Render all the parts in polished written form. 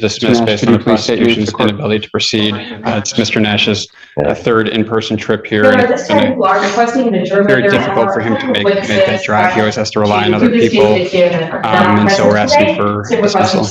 dismissed based on the prosecution's inability to proceed. It's Mr. Nash's third in-person trip here. And it's been very difficult for him to make that drive. He always has to rely on other people. And so we're asking for dismissal.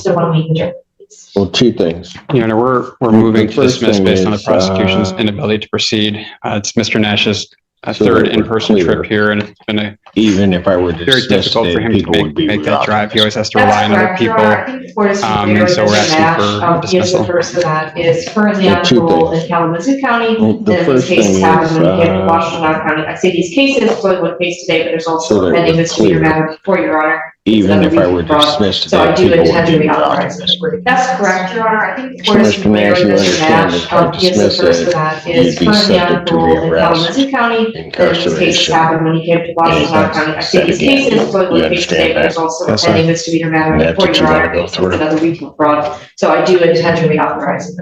Well, two things. Your Honor, we're moving to dismiss based on the prosecution's inability to proceed. It's Mr. Nash's third in-person trip here, and it's been even if I were to very difficult for him to make that drive. He always has to rely on other people. And so we're asking for dismissal. For that is currently on parole in Kalamazoo County. The first thing is Washington County. I say these cases, one case today, but there's also a pending misdemeanor matter before Your Honor. Even if I were dismissed, so I do intend to reauthorize this. That's correct, Your Honor. I think the court is familiar with this Nash. Yes, the first of that is currently on parole in Kalamazoo County. This case happened when he came to Washington County. I say these cases, one case today, but there's also a pending misdemeanor matter before Your Honor. It's another regional fraud. So I do intend to reauthorize it.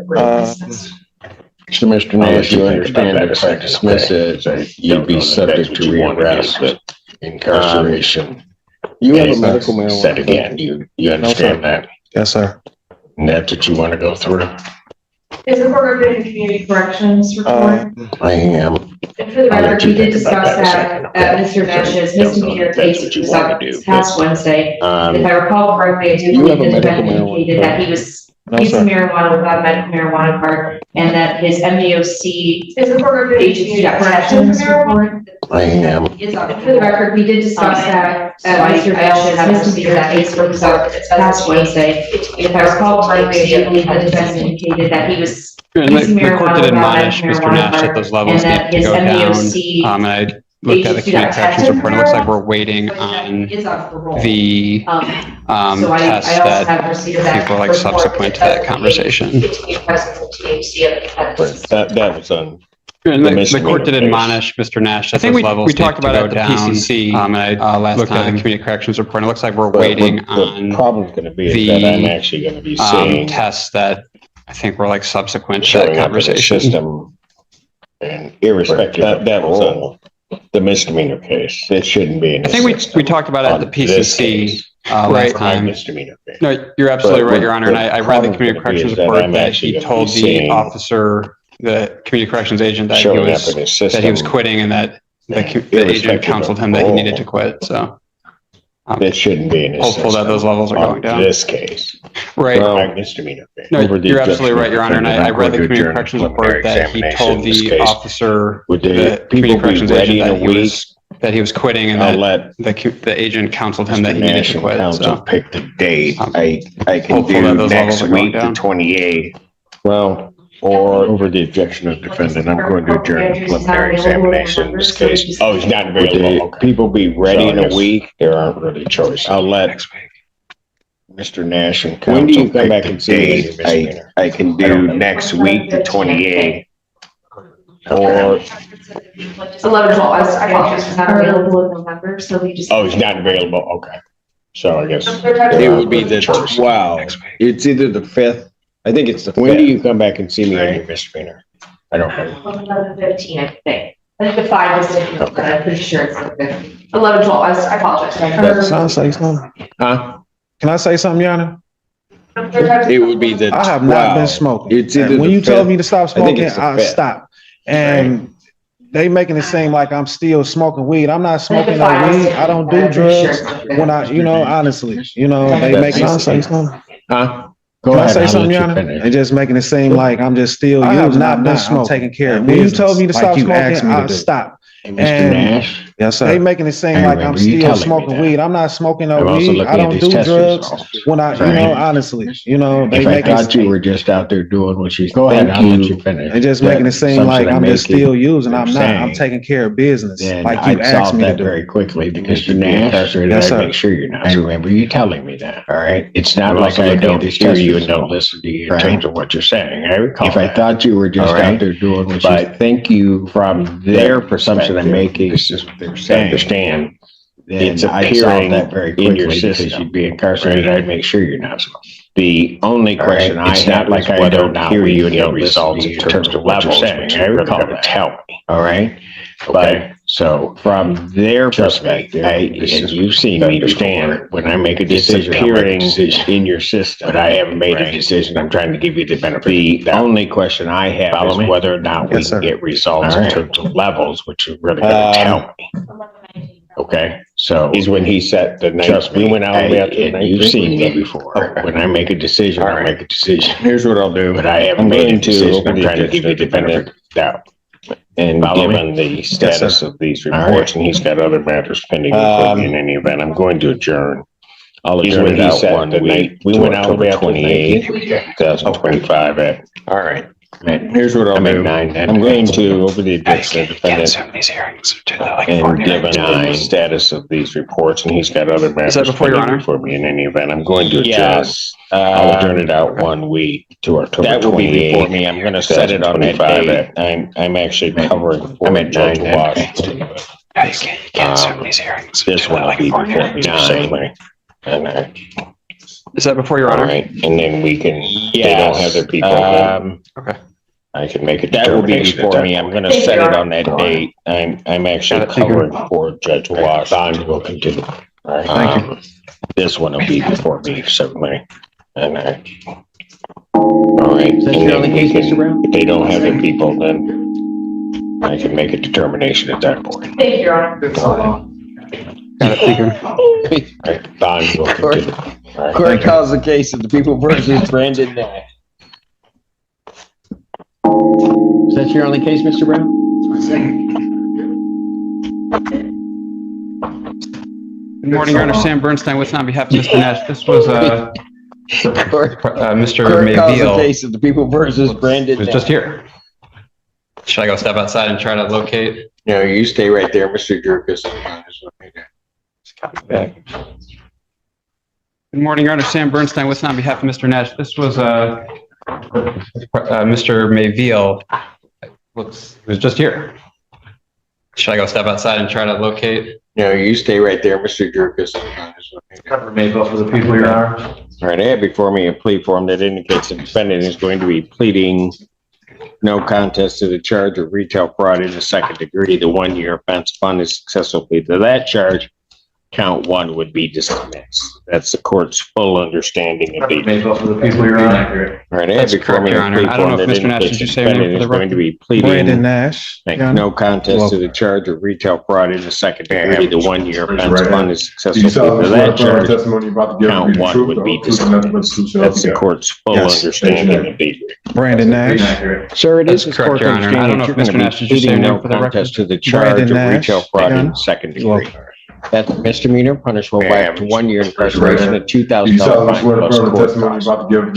So, Mr. Nash, you understand that if I dismiss it, you'd be subject to rearrest, incarceration. You have a medical marijuana. Said again, you understand that? Yes, sir. And that's what you want to go through? Is the court in community corrections report? I am. And for the record, we did discuss that at Mr. Nash's misdemeanor case, which was out this past Wednesday. If I recall correctly, I do believe the defendant indicated that he was using marijuana without a medical marijuana card, and that his MDOC is the court agency that corrections report. I am. For the record, we did discuss that at Mr. Nash's misdemeanor case, which was out this past Wednesday. If I recall correctly, I do believe the defendant indicated that he was the court did admonish Mr. Nash that those levels need to go down. And I looked at the community corrections report. It looks like we're waiting on the test that people like subsequent to that conversation. That was on. The court did admonish Mr. Nash that those levels need to go down. And I looked at the community corrections report. It looks like we're waiting on the problem's going to be that I'm actually going to be seeing tests that I think were like subsequent to that conversation. System, and irrespective of that was on the misdemeanor case. It shouldn't be. I think we talked about it at the PCC last time. Misdemeanor case. No, you're absolutely right, Your Honor. And I read the community corrections report that he told the officer, the community corrections agent, that he was quitting, and that the agent counseled him that he needed to quit. So it shouldn't be. Hopeful that those levels are going down. This case, right? Misdemeanor case. No, you're absolutely right, Your Honor. And I read the community corrections report that he told the officer, the community corrections agent, that he was quitting, and that the agent counseled him that he needed to quit. So pick the date. I can do next week, the 28th. Well, or over the objection of defendant, I'm going to adjourn the preliminary examination in this case. Oh, he's not available. People be ready in a week. There aren't really choices. I'll let Mr. Nash and counsel. When do you come back and see me? I can do next week, the 28th. Or 11/12. I apologize, it's not available in November, so we just. Oh, he's not available. Okay. So I guess it would be the 12th. It's either the 5th. I think it's the 5th. When do you come back and see me on your misdemeanor? I don't know. 11/15, I think. I think the 5 is different, but I'm pretty sure it's the 5th. 11/12. I apologize. Can I say something? Huh? Can I say something, Yana? It would be the 12th. I have not been smoking. It's either when you 5th. told me to stop smoking, I 5th. stopped. And they making it seem like I'm still smoking weed. I'm not smoking no weed. I don't do drugs. When honestly, they make me say something. Huh? Can I say something, Yana? They just making it seem like I'm just still using. I have not been smoking. I'm taking care of business. When you told me to stop smoking, I stopped. Mr. Nash? Yes, sir. They making it seem like I'm still smoking weed. I'm not smoking no weed. I don't do drugs. When honestly, they I thought you were just out there doing what she's. Go ahead, I'll let you finish. They just making it seem like I'm just still using. I'm not. I'm taking care of business. Like you asked me to do. Very quickly because Mr. Nash, yes, sir. Make sure you're not. I remember you telling me that. All right. It's not like I don't hear you and don't listen to you in terms of what you're saying. I recall. If I thought you were just out there doing what you. But I think you, from their perception I'm making, this is what they're saying. Understand, it's appearing that very quickly in your system. Because you'd be incarcerated. I'd make sure you're not smoking. The only question I have is whether I don't hear you and don't listen to you in terms of what you're saying. I recall that. Tell me. All right. But So from their perspective, and you've seen me before, when I make a decision, appearing in your system, but I haven't made a decision, I'm trying to give you the benefit. The only question I have is whether or not we can get results in terms of levels, which is really going to tell me. Okay, so he's when he set the trust me, we went all the way up to the you've seen me before. When I make a decision, I make a decision. Here's what I'll do. But I haven't made a decision. I'm trying to give you the benefit of the doubt. And given the status of these reports, and he's got other matters pending in any event, I'm going to adjourn. I'll adjourn it out 1 week. We went all the way up to 28, 2025 at. All right. And here's what I'll do. I'm going to, over the objection of the defendant, and given the status of these reports, and he's got other matters pending for me in any event, I'm going to adjourn. I'll adjourn it out 1 week to October 28th. That will be before me. I'm going to set it on that date. I'm actually covering for Judge Washington. You can't serve these hearings. This one will be before me, certainly. Is that before your honor? All right, and then we can, they don't have their people. Okay. I can make a determination. That will be before me. I'm gonna set it on that date. I'm actually covering for Judge Washington. Will continue. All right. Thank you. This one will be before me, certainly. And all right. Is that your only case, Mr. Brown? If they don't have their people, then I can make a determination at that point. Thank you, Your Honor. Got it, thank you. All right, Bond will continue. All right. Court calls the case of the people versus Brandon Nash. Is that your only case, Mr. Brown? Good morning, Your Honor. Sam Bernstein with on behalf of Mr. Nash. This was Mr. Court calls the Mayfield case of the people versus Brandon was Nash. just here. Should I go step outside and try to locate? No, you stay right there, Mr. Jerkus. Good morning, Your Honor. Sam Bernstein with on behalf of Mr. Nash. This was Mr. Mayfield. Looks, he was just here. Should I go step outside and try to locate? No, you stay right there, Mr. Jerkus. Mayfield for the people, Your Honor. All right, I have before me a plea form that indicates the defendant is going to be pleading no contest to the charge of retail fraud in the second degree. The 1-year offense upon his successful plea to that charge, count 1 would be dismissed. That's the court's full understanding of the. Mayfield for the people, Your Honor. All right, I have before me a plea form that indicates the defendant is going to be Brandon pleading Nash. no contest to the charge of retail fraud in the second degree. The 1-year offense upon his successful plea to that charge, count 1 would be dismissed. That's the court's full understanding of the. Brandon Nash. Sir, it is That's his court's correct, Your Honor. I don't understanding know that if you're Mr. going Nash to is be just saying pleading no that for the record. contest to the charge Brandon of Nash. retail fraud in the second degree. That's misdemeanor, punishable by up to 1 year incarceration, a $2,000 fine plus court costs.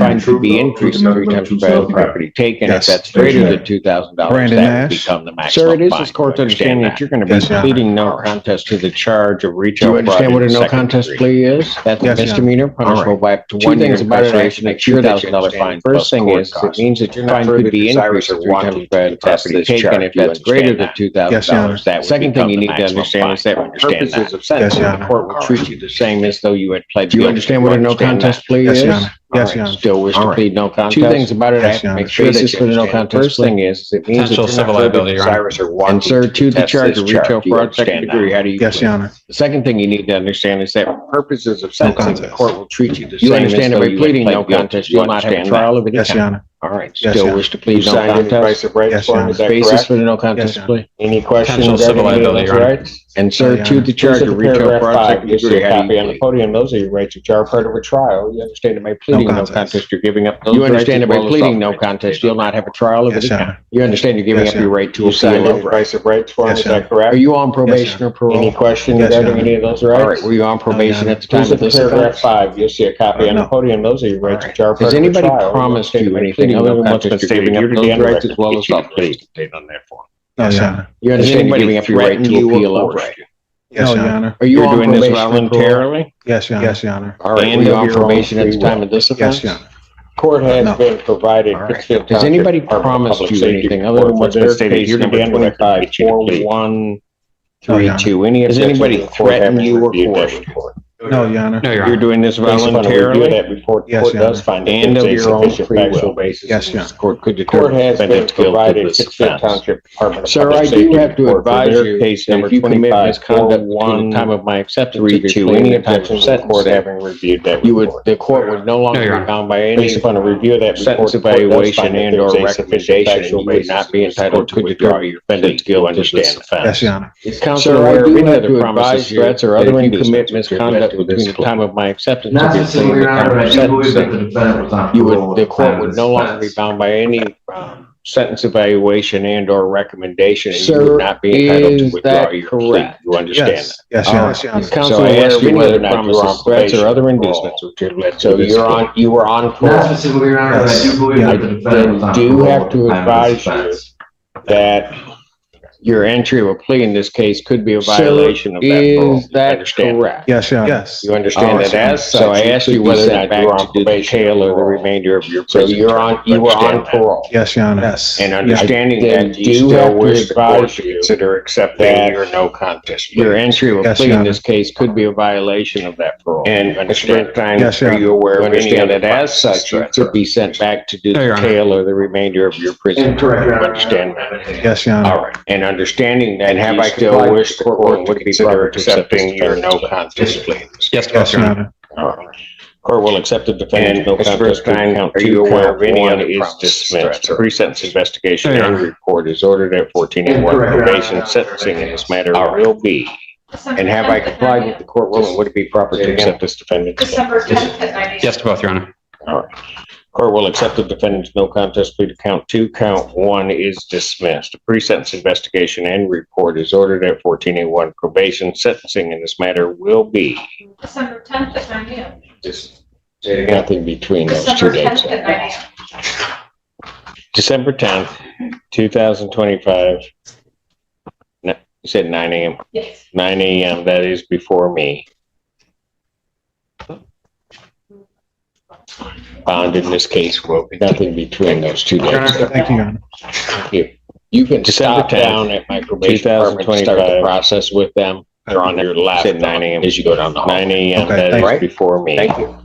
Fine could be increased to 3 times the value of the property taken. If that's greater than $2,000, Brandon that would Nash. become the maximum. Sir, it is his court's understanding that you're going to be pleading no contest to the charge of retail fraud. Do you understand what a no contest plea is? That's a misdemeanor, punishable by up to 1 year incarceration, a $2,000 fine. First thing is, it means that your fine could be increased to 3 times the value of the property taken. If that's greater than $2,000, that would second thing you need to understand is that for purposes of sentencing, the court will treat you the same as though you had pled guilty. Do you understand what a no contest plea is? Yes, Your Honor. Still wish to plead no contest? 2 things about it I have to make sure that for the no contest. First thing is, it means that you're Potential civil not liability, Your Honor. desirous or wanting. And sir, to the charge of retail fraud second degree, how do you? Yes, Your Honor. The second thing you need to understand is that for purposes of sentencing, the contest. court will treat you the same. You understand that by pleading no contest, you'll not have a trial of any Yes, Your kind. Honor. All right, Yes, Your still Honor. wish to plead no Signed in the contest? price of rights Yes, Your form, Honor. is that Basis correct? for the no contest Yes, Your plea? Any questions Potential civil regarding any of liability, those Your Honor. rights? And sir, Your to Honor. the charge of retail Paragraph fraud 5, second you see degree, a how do copy you on the plead? podium. Those are your rights which are part of a trial. You understand that by pleading no contest. contest, you're giving up those You rights understand as that by well as pleading all no rights. contest, you'll not have a trial of Yes, any Your kind. Honor. You understand you're giving Yes, up your Your right to You signed appeal. in the price of rights form, Yes, is Your that Honor. correct? Are you on probation or parole? Any question Yes, Your regarding Honor. any of those All right, rights? were you on probation at the time Please of look this at paragraph offense? 5. You'll see a copy on the No. podium. Those are your rights which are part Has of a anybody trial. promised understand you by anything pleading other no than what's contest, been you're giving stated up here those today rights as well as on all plea? stated on that form. Yes, Your Honor. You understand you're giving up your right to appeal of right? Yes, Your Honor. Are you You're on doing this probation or parole? voluntarily? Yes, Your Honor. Yes, Your Honor. All right, And were you of on your own probation at the free time will. of this offense? Yes, Your Honor. Court has No. been provided. All right. Pittsfield Has Township anybody Department of promised Public you Safety anything report other than what's for been this stated case here number today? 25-4132. Any Has anybody objection to the court threatened having you or reviewed that coerced you? report? No, Your Honor. No, Your You're Honor. doing this Based upon a review of voluntarily that report, the Yes, court Your does Honor. find that and there's of a your own sufficient free factual will. basis. Yes, Your The Honor. court could The court determine has been defendant's guilt of provided this Pittsfield offense. Township Department of Sir, Public I Safety do have to report for advise their you case that number if you commit 25 misconduct between the time of my acceptance of your to plea any and the time of objection to the court sentencing, having reviewed that you would, report. the court would no No, longer Your be Honor. bound by Based any upon a review of that sentence report, the court does evaluation find that and there's or a sufficient recommendation, and factual you would basis not for be this entitled court to withdraw withdraw your your defendant's defendant's guilt guilt under of this this offense. Yes, Your Honor. Is Sir, counsel I aware of do any have other to promises, advise you threats, or that other if you commit inducements which are misconduct left with between this the time plea? of my acceptance Not of your necessarily, plea Your and the Honor, time but of I do believe that the sentencing, defendant was on you parole would, at the court time of would this no longer be offense. bound by any sentence evaluation and or recommendation, and you Sir, would not be entitled to is withdraw that your plea. correct? You understand Yes. that? Yes, Your Honor. Yes, Your Honor. Is counsel So I aware asked of you any whether other or not you were on promises, threats, or other probation or inducements which have led to So this you're plea? on, you were on Not parole. specifically, Your Honor, but I do believe that the defendant was on I do parole have at to the time of advise this you offense. that your entry of a plea in this case could be a violation of that parole. Is that Understand? correct? Yes, Your Honor. Yes. You understand Alright, that as so such, I asked could you be whether or sent not you were back on to do the probation tail or or the parole. remainder of your So prison you're term. on, you were on Understand that? parole. Yes, Your Honor. Yes. And understanding Then that, do do you have still to wish the court advise to you consider accepting that your no contest plea? Your entry of a Yes, plea Your in Honor. this case could be a violation of that parole. And You Mr. understand? Bernstein, Yes, Your are you aware You of any understand other that as promises, such, you threats, or could be sent back to do No, the Your Honor. tail or the remainder of your prison And term. correct, Your You Honor. understand that? Yes, Your Honor. all right. And understanding that, And have you I still complied wish with the the court court would to be consider proper to accept this accepting your no defendant's contest plea? Yes, to both, Yes, Your Your Honor. Honor. All right. Court will accept the defendant's And no Mr. contest plea. Bernstein, Count are two, you aware count of any one other is promises, dismissed. threats, The or- pre-sentence investigation No, Your and Honor. report is ordered at 1481. Correct, Your Honor. Probation sentencing in this matter All right. will be. And have I complied with the court ruling? Would it be proper to accept this defendant's? December 10th at 9 a.m. Yes, to both, Your Honor. All right. Court will accept the defendant's no contest plea to count two. Count one is dismissed. A pre-sentence investigation and report is ordered at 1481. Probation sentencing in this matter will be. December 10th at 9 a.m. Just say nothing between those two December dates. 10th at 9 a.m. December 10th, 2025. You said 9 a.m. Yes. 9 a.m. That is before me. Bond in this case will be nothing between those two dates. Thank you, Your Honor. You can December stop 10th, down at my probation department and start the 2025. process with them. They're on your lap Said 9 a.m. as you go down the hall. 9 a.m. Okay, That thank is you. before me. Thank you.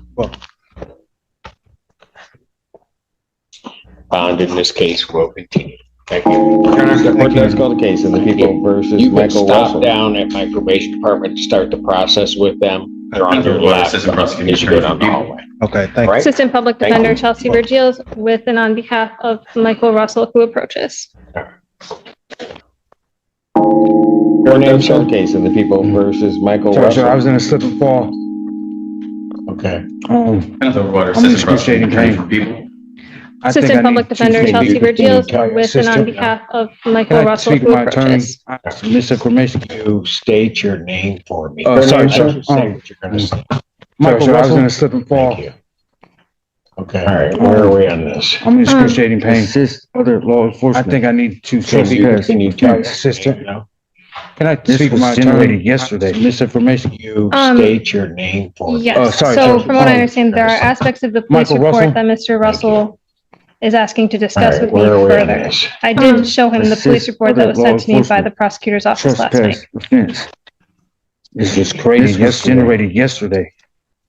Bond in this case will continue. Thank you. Thank Court you. does call the case of the people versus You can Michael stop Russell. down at my probation department to start the process with them. They're on your lap Assistant prosecuting as you go attorney down the for hallway. Okay, thank you. Right? Assistant Public Thank Defender you. Chelsea Vergils with and on behalf of Michael Russell, who approaches. Your name, sir? Case of the people versus Michael Sorry, Russell. sir, I was in a slip and fall. Okay. Kenneth Overwater, I'm in Assistant Prosecuting excruciating Attorney pain. for People. I think I Assistant need Public to Defender speak Chelsea to Vergils my with and on assistant. behalf of Can Michael I Russell, speak to who my attorney? approaches. I have some misinformation. You state your name for me. Oh, sorry, Your sir. name, Say what you're gonna say. Michael Sorry, sir, Russell. I was in a slip and fall. Thank you. Okay, all right, where are we on this? I'm in excruciating pain. Assist other law I enforcement. think I need to Can speak you, to can you my tell us? assistant. No? Can I This speak to was my generated attorney? yesterday. Misinformation. You Um, state your name for me. Oh, Yes, sorry, so sir. from what I Oh, understand, there are aspects of the police Michael Russell? report that Mr. Russell is asking to All discuss right, with me where are we on further. this? I did show him the police assist report that other was law sent to me by enforcement. the prosecutor's office last week. Trespass offense. This was created This was yesterday. generated yesterday.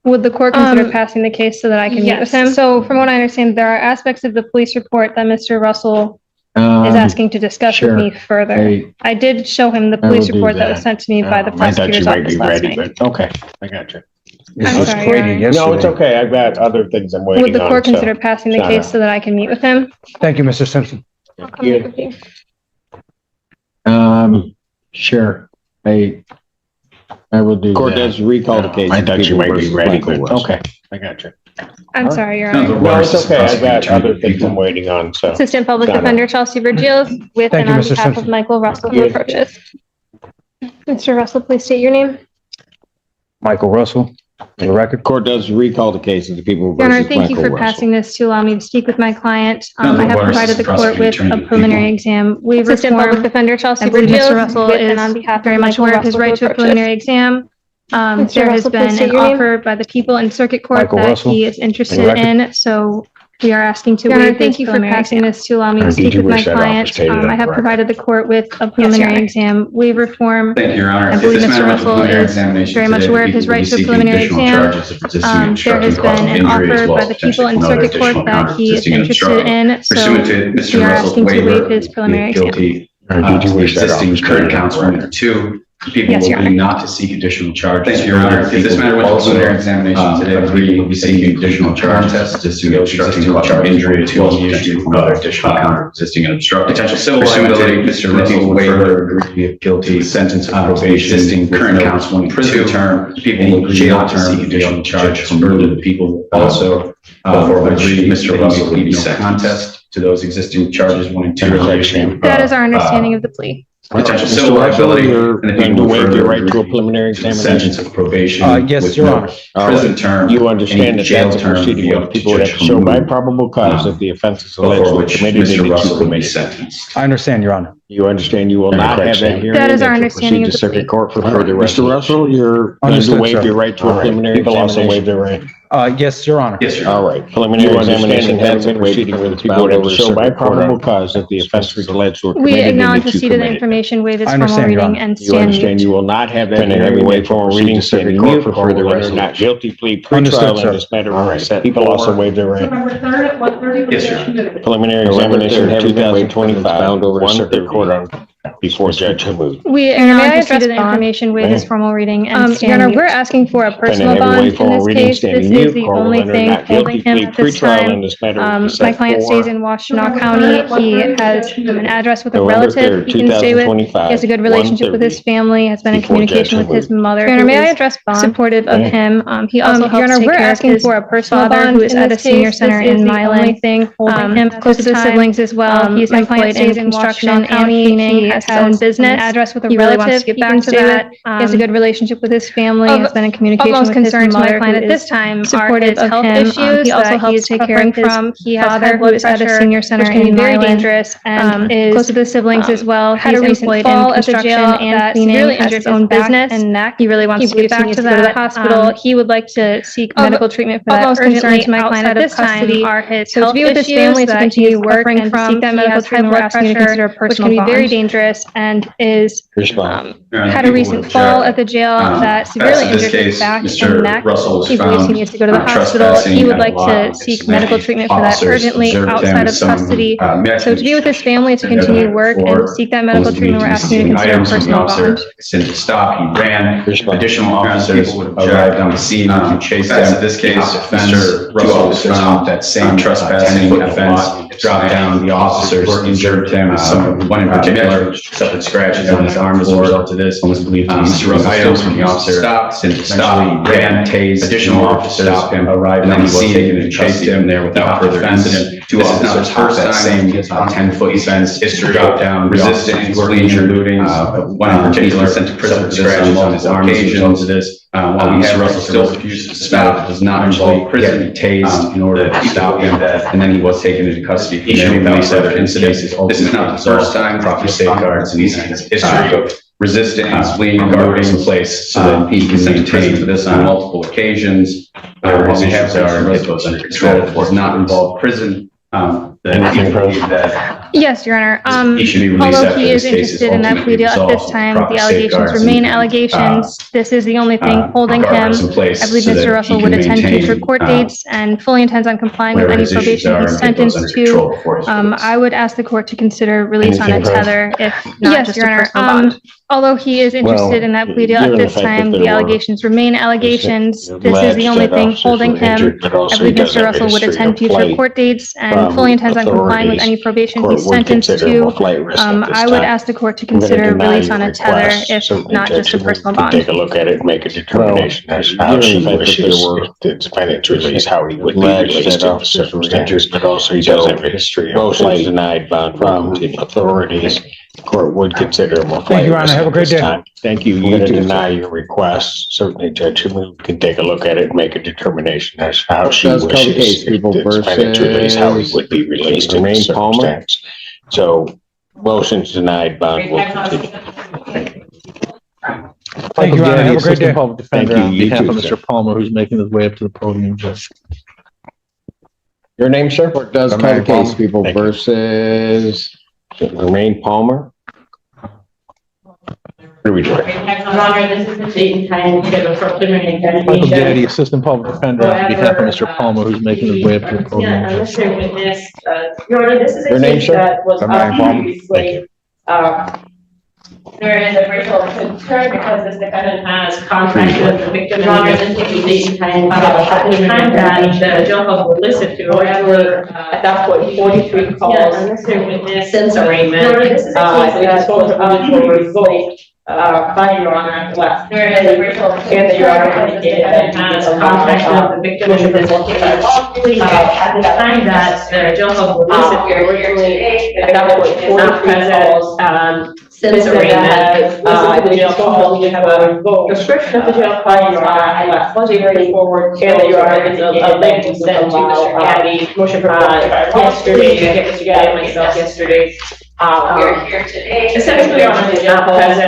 Would the court consider passing the case so that I can meet with him? So from what I understand, there are aspects of the police report that Mr. Russell is asking to discuss sure. with me further. Hey, I did show him the I will police do report that was that. sent to me by the I thought you prosecutor's might office be last ready, night. but okay, I got you. This I'm was sorry, created Your yesterday. No, it's okay. I've got other things I'm Would waiting the on. court so- consider passing the Shut case up. so that I can meet with him? Thank you, Mr. Simpson. I'll come meet with you. Sure. I will do that. Court does recall the case. I thought you People might be versus ready, Michael but Russell. okay, I got you. I'm sorry, Your Honor. No, it's okay. I've got other things I'm waiting on, so. Assistant Public Got it. Defender Chelsea Vergils with Thank and you, on Mr. behalf of Simpson. Michael Russell, who approaches. Mr. Russell, please state your name. Michael Russell, for the record. Court does recall the case of the people Your Honor, versus thank you Michael for Russell. passing this to allow me to speak with my client. I have Water, provided the Assistant court with Prosecuting a Attorney. preliminary exam waiver Assistant form. Public Defender Chelsea I believe Vergils Mr. Russell with is and on behalf very of much Michael aware of his Russell, right who to a approaches. preliminary exam. There has Russell, please been state an your name. offer by the people in circuit court Michael that Russell, he is for interested the record. in, so We are asking to waive. Thank you for passing this to allow me to speak with my client. I have provided the court with a preliminary exam waiver form. Thank you, Your Honor. I believe Mr. Russell is very much aware of his right to a preliminary exam. There has been an offer by the people in circuit court that he is interested in, so we are asking to waive his preliminary exam. The existing current counts 1 and 2. People Yes, Your will be Honor. not to seek additional charges. Thank you, Your Honor. If this matter went to preliminary examination today, we will be seeking additional charges to obstructing charge injury as well as the issue of other additional count resisting and obstructing. Potential civil liability, Mr. Russell will further agree of guilty sentence of probation, existing current counts 1 and 2 term. People will agree not to seek additional charges. Further, the people will also agree Mr. Russell will be no contest to those existing charges 1 and 2. That is our understanding of the plea. Potential civil liability, and the people will waive further your right to a agree preliminary sentence examination. of probation. Yes, with Your no Honor. Prison term. You understand that jail that's a term proceeding where the people would have to show by probable cause that the offense is before allegedly which committed Mr. and Russell will be committed. sentenced. I understand, Your Honor. You understand you will not have that hearing. That is our you'll understanding proceed of to the plea. circuit court for further Mr. resolution. Russell, you're Going to Understood, waive sir. your right to a preliminary People also examination. waive their right. Yes, Your Honor. Yes, sir. All right, preliminary examination has been proceeding where the people would have to show by probable cause that the offense was alleged or We committed and acknowledge that you receipt of the committed. information, waive its I formal understand, Your reading, Honor. and You stand understand mute. you will not have that Pending hearing every waive way formal proceed reading, to circuit standing court mute for for further further resolution. Not guilty plea, Understood, pretrial sir. in this matter. All right. Set People for also waive their right. November 3rd at 1:30. Yes, sir. preliminary examination having been waived 25, Bound over to circuit court 1:30 on before judge moved. We acknowledge receipt of the information, waive its formal reading, and Your stand Honor, mute. We're asking for a personal Pending every bond way in formal this reading, case. standing This mute, is the court will only enter thing not holding guilty him plea, at this pretrial in time. this matter will be My set client for stays in Washtenaw County. He has an address with a November relative 3rd, he can stay with. 2025, He has a good relationship with his 1:30 family, has been in before communication with judge his mother. Your Honor, who may I is address bond? supportive of Yeah. him. He also Your helps Honor, take we're care of asking his for a personal bond who is at a senior center in Milan. Holding him close to his siblings as well. He's employed in construction and cleaning. He has his own business. Address with a relative. Really wants to get back to that. He has a good relationship with his family. Has been in communication with his mother. My client at this time supportive of health issues. He also helps take care of his he has father who is at a senior center which can be very dangerous and is close to the siblings as well. Had a recent fall at the jail and cleaning. Really injured his own business and neck. He really wants to get back to that hospital. He would like to seek medical treatment for that urgently. To my client at this time are his so to be with his family to continue work and to seek that medical treatment. We're asking you to consider a personal bond, which can be very dangerous and is had a recent fall at the jail that severely injured his back and neck. He believes he needs to go to the hospital. He would like to seek medical treatment for that urgently outside of custody. So to be with his family to continue work and seek that medical treatment, we're asking you to consider a personal bond. Since the stop, he ran. Additional officers arrived on the scene and chased him. In this case, Mr. Russell was found that same trespassing offense. Dropped down, the officers injured him. One in particular suffered scratches on his arm as a result of this. Mr. Russell items from the officer stopped. Since the stop, he ran, tased. Additional officers stopped him, arrived on the scene and chased him there without further incident. Two officers first that same 10-foot fence history, dropped down, resisting, fleeing, looting. One in particular sent to prison scratches on his arm as a result of this. While Mr. Russell still refuses to stop, does not involve prison, tased in order to stop him, and then he was taken into custody. He should without further incidents. This is not the first time proper safeguards and he's history of resisting, fleeing, guarding in place so that he can maintain this on multiple occasions. His issues are get those under control. It does not involve prison. Yes, Your Honor. He should be released Although after he is this case is interested in that plea deal at this time, the allegations remain allegations. This is the only thing holding him. I believe Mr. Russell would attend future court dates and fully intends on complying with any probation he's sentenced to. I would ask the court to consider release on a tether, if not just a personal bond. Although he is interested in that plea deal at this time, the allegations remain allegations. This is the only thing holding him. I believe Mr. Russell would attend future court dates and fully intends on complying with any probation he's sentenced to. I would ask the court to consider release on a tether, if not just a personal bond. Take a look at it, make a determination as to how she wishes the defendant to release, how he would be released in the circumstances, but also he does have a history of flight denied bond from authorities. The court would consider him a flight. Thank you, Your Honor. Have a great day. Thank you. We're going to deny your request. Certainly, Judge Shamou can take a look at it, and make a determination as to how she Does call the wishes case, people the defendant to release, how he versus would be released in the Germaine Palmer. circumstance. So, Motion's denied, bond will continue. Thank you, Your Honor. Have a great day. Thank you. On You behalf too, of sir. Mr. Palmer, who's making his way up to the podium, Judge. Your name, sir? Court does call the Germaine case, Palmer. people Thank you. versus Germaine Palmer. What are we doing? Your Honor, this is the date and time scheduled for preliminary Michael Gaddy, examination. Assistant Public Defender, on behalf of Mr. Palmer, who's making his way up to the podium. Yeah, Mr. Witness, Your Honor, this is Your a name, case sir? that was Germaine Palmer. previously, there is a racial concern because this defendant has contacted the victim. Your Honor, this is the date and time at the time that the jail calls were listed to. However, at that point, 43 calls. Mr. Witness, since arraignment. Your Honor, this is a case that was revoked. By Your Honor at the last. There is a racial concern that Your Honor indicated that it has contacted the victim in this case. At the time that the jail calls were listed here, originally, at that point, 43 calls, since arraignment, the jail call, we have a description of the jail call, Your Honor, I left very forward, and Your Honor, it's a link to send to Mr. Gaddy, motion for yesterday, to get Mr. Gaddy and myself yesterday. We're here today. Essentially, Your Honor, the jail call has they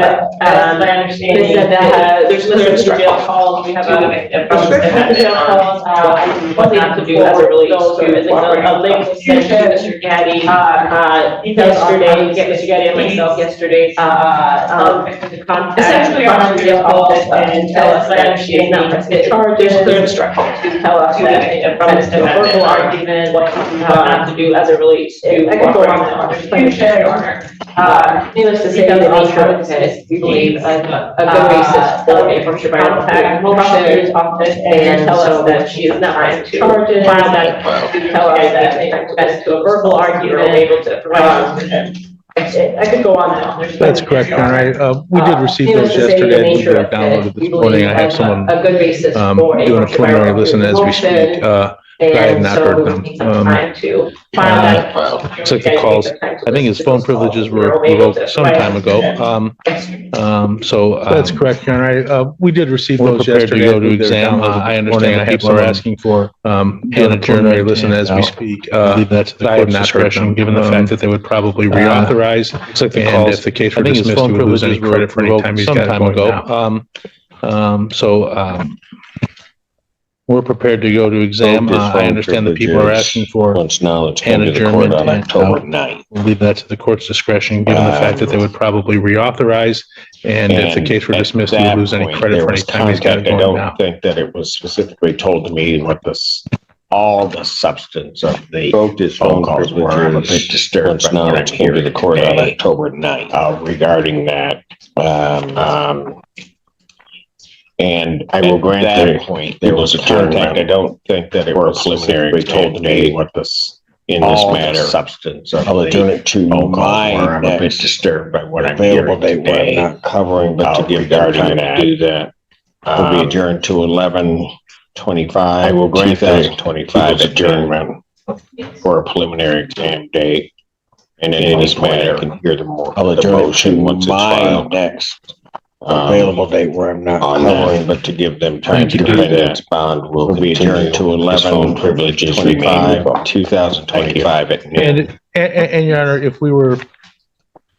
said that there's listed the jail calls, we have a description of the jail calls, what they have to do as it relates to, a link to send to Mr. Gaddy, yesterday, to get Mr. Gaddy and myself yesterday. Essentially, Your Honor, the jail calls and tell us that she is not pressing charges, clear instructions to tell us that from this verbal argument, what not to do as it relates to. I can go on the prosecution, Your Honor. Needless to say, the nature of this, we believe a good basis for a prosecutorial attack motion office and tell us that she is not pressing charges, file that to tell us that they have to to a verbal argument, able to provide. I could go on and on. That's correct, Your Honor. We did receive those yesterday. We downloaded this morning. I have someone a good basis for doing a preliminary listen as we speak. I have not heard them. Looks like the calls, I think his phone privileges were revoked some time ago. That's correct, Your Honor. We did receive those yesterday. To go to exam. I understand that people are asking for an preliminary listen as we speak. I believe that's the court's discretion, given the fact that they would probably reauthorize. Looks like the calls, if the case were dismissed, he would lose any credit for any time he's got it going now. We're prepared to go to exam. I understand that people are asking for Once knowledge an came to the court adjournment. on October 9th. We'll leave that to the court's discretion, given the fact that they would probably reauthorize. And if the case were dismissed, he would lose any credit for any time he's got it going now. I don't think that it was specifically told to me what all the substance of the phone calls were. I'm a bit disturbed. Once knowledge came to the court on October 9th regarding that. And I will grant that point, there was a contact. I don't think that it was specifically told to me what in this matter substance of the phone calls were. I'm a bit disturbed by what I'm hearing today. Not covering, but to give regarding that, do that will be adjourned to 11/25. I will grant that 2025 adjournment for a preliminary exam date. And in this matter, I can hear the motion once it's filed. Next. Available date where I'm not covering, but to give them time to defend its bond will be adjourned to 11. Privileges remain 2025 at noon. And Your Honor, if we were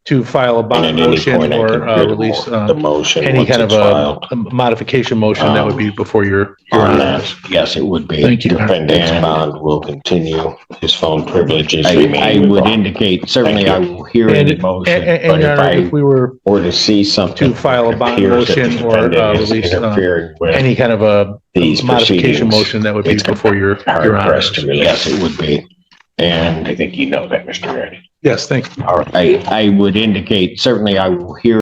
to file a bond motion or release the motion, any kind of a modification motion, that would be before your honor. Yes, it would be. Thank you. Defendant's bond will continue. His phone privileges remain. I would indicate, certainly I will hear the motion, but if we were to see something to file a bond motion or release any kind of a modification motion, that would be before your honor. Yes, it would be. And I think you know that, Mr. Reddy. Yes, thank you. All right. I would indicate, certainly I will hear